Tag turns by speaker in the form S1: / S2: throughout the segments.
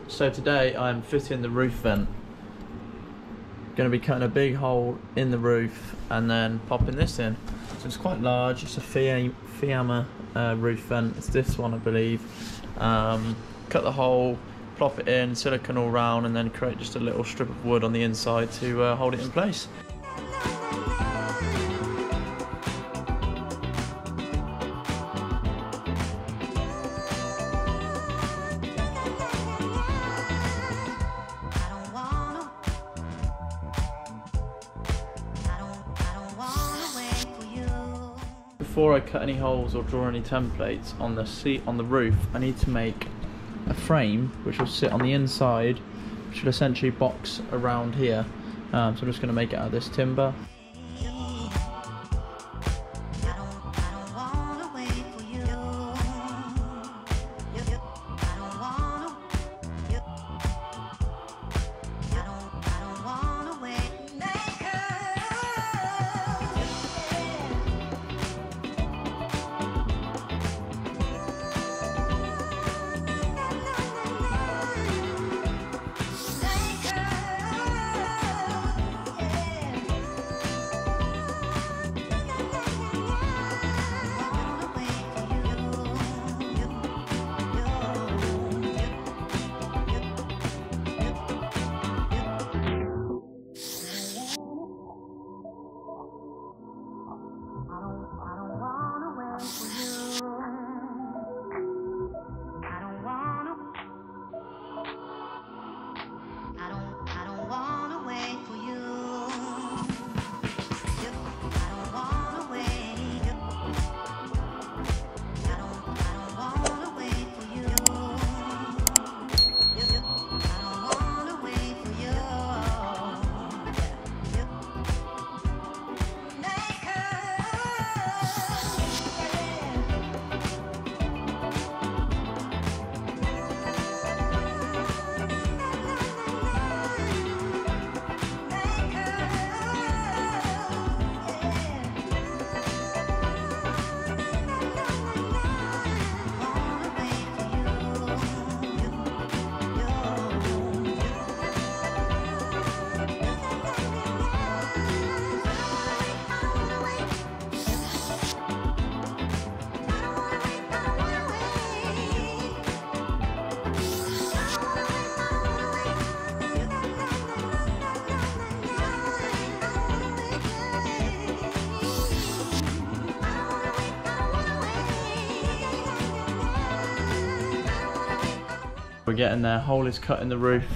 S1: So today I'm fitting the roof vent. Going to be cutting a big hole in the roof and then popping this in. So it's quite large. It's a Fiamma roof vent. It's this one, I believe. Cut the hole, plop it in, silicone all round, and then create just a little strip of wood on the inside to hold it in place. Before I cut any holes or draw any templates on the roof, I need to make a frame which will sit on the inside, which will essentially box around here. So I'm just going to make it out of this timber. We're getting there. Hole is cut in the roof,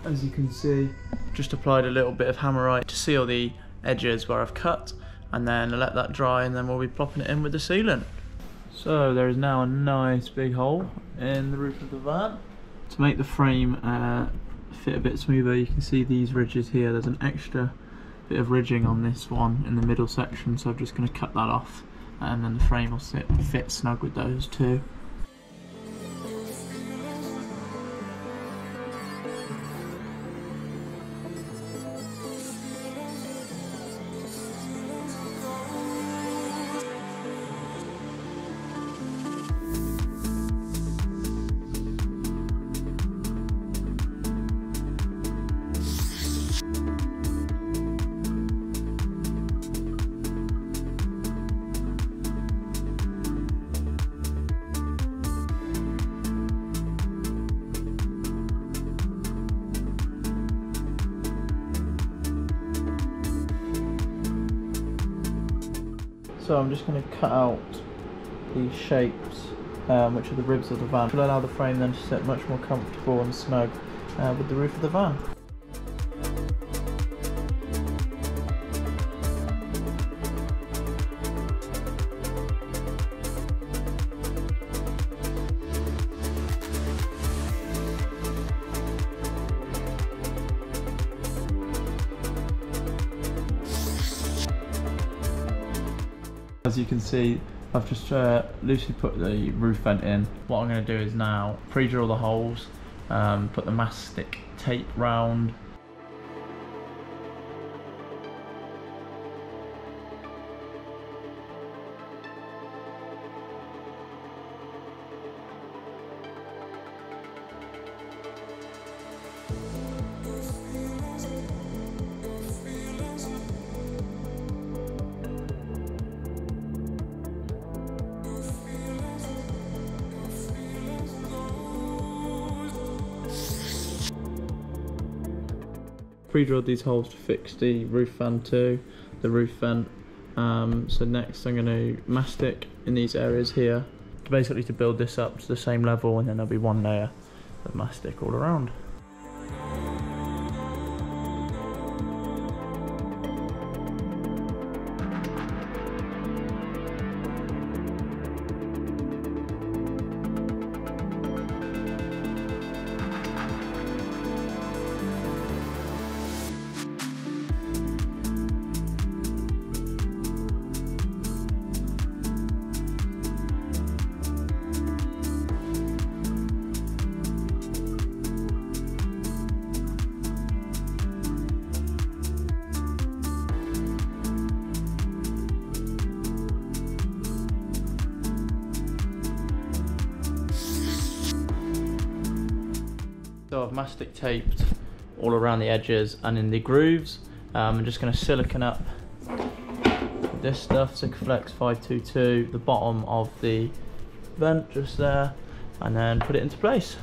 S1: as you can see. Just applied a little bit of hammerite to seal the edges where I've cut, and then let that dry, and then we'll be plopping it in with the sealant. So there is now a nice big hole in the roof of the van. To make the frame fit a bit smoother, you can see these ridges here. There's an extra bit of ridging on this one in the middle section, so I'm just going to cut that off, and then the frame will fit snug with those two. So I'm just going to cut out these shapes, which are the ribs of the van, to allow the frame then to sit much more comfortable and snug with the roof of the van. As you can see, I've just loosely put the roof vent in. What I'm going to do is now pre-drill the holes, put the mastic tape round. pre-drilled these holes to fix the roof fan too, the roof vent. So next I'm going to mastic in these areas here, basically to build this up to the same level, and then there'll be one layer of mastic all around. So I've mastic taped all around the edges and in the grooves. I'm just going to silicone up this stuff, Sikaflex 522, the bottom of the vent just there, and then put it into place.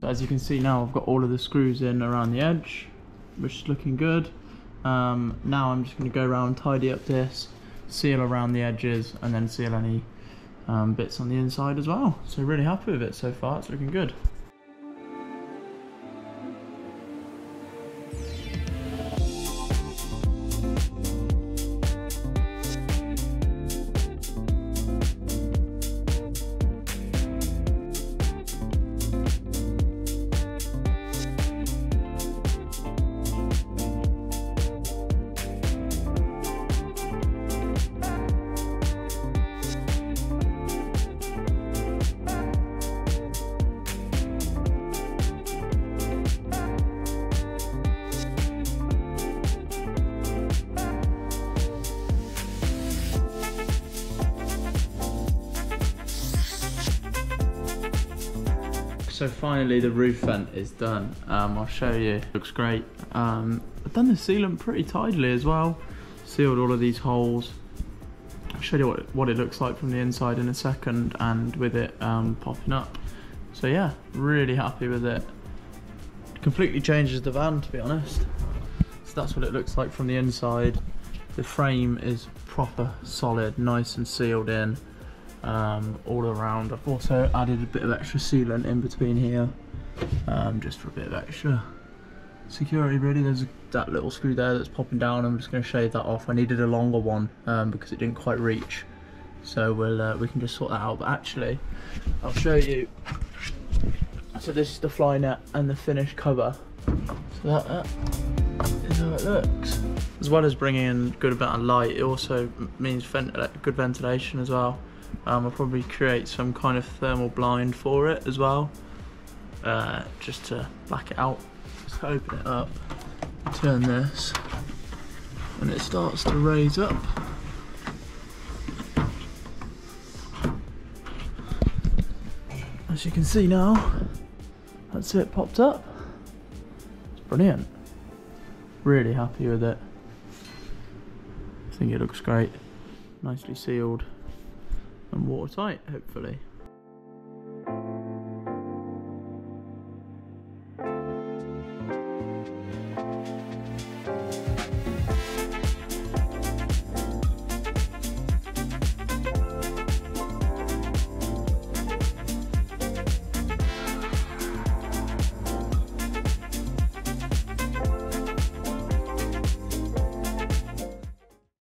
S1: As you can see now, I've got all of the screws in around the edge, which is looking good. Now I'm just going to go around, tidy up this, seal around the edges, and then seal any bits on the inside as well. So really happy with it so far, it's looking good. So finally the roof vent is done. I'll show you, looks great. I've done the sealant pretty tidily as well. Sealed all of these holes. I'll show you what it looks like from the inside in a second, and with it popping up. So yeah, really happy with it. Completely changes the van, to be honest. So that's what it looks like from the inside. The frame is proper solid, nice and sealed in. All around. I've also added a bit of extra sealant in between here, just for a bit of extra security really. There's that little screw there that's popping down. I'm just going to shave that off. I needed a longer one because it didn't quite reach, so we can just sort that out. But actually I'll show you. So this is the fly net and the finished cover, so that is how it looks. As well as bringing in a good amount of light, it also means good ventilation as well. I'll probably create some kind of thermal blind for it as well, just to black it out. Just open it up, turn this, and it starts to raise up. As you can see now, that's it popped up. It's brilliant. Really happy with it. I think it looks great. Nicely sealed and watertight, hopefully.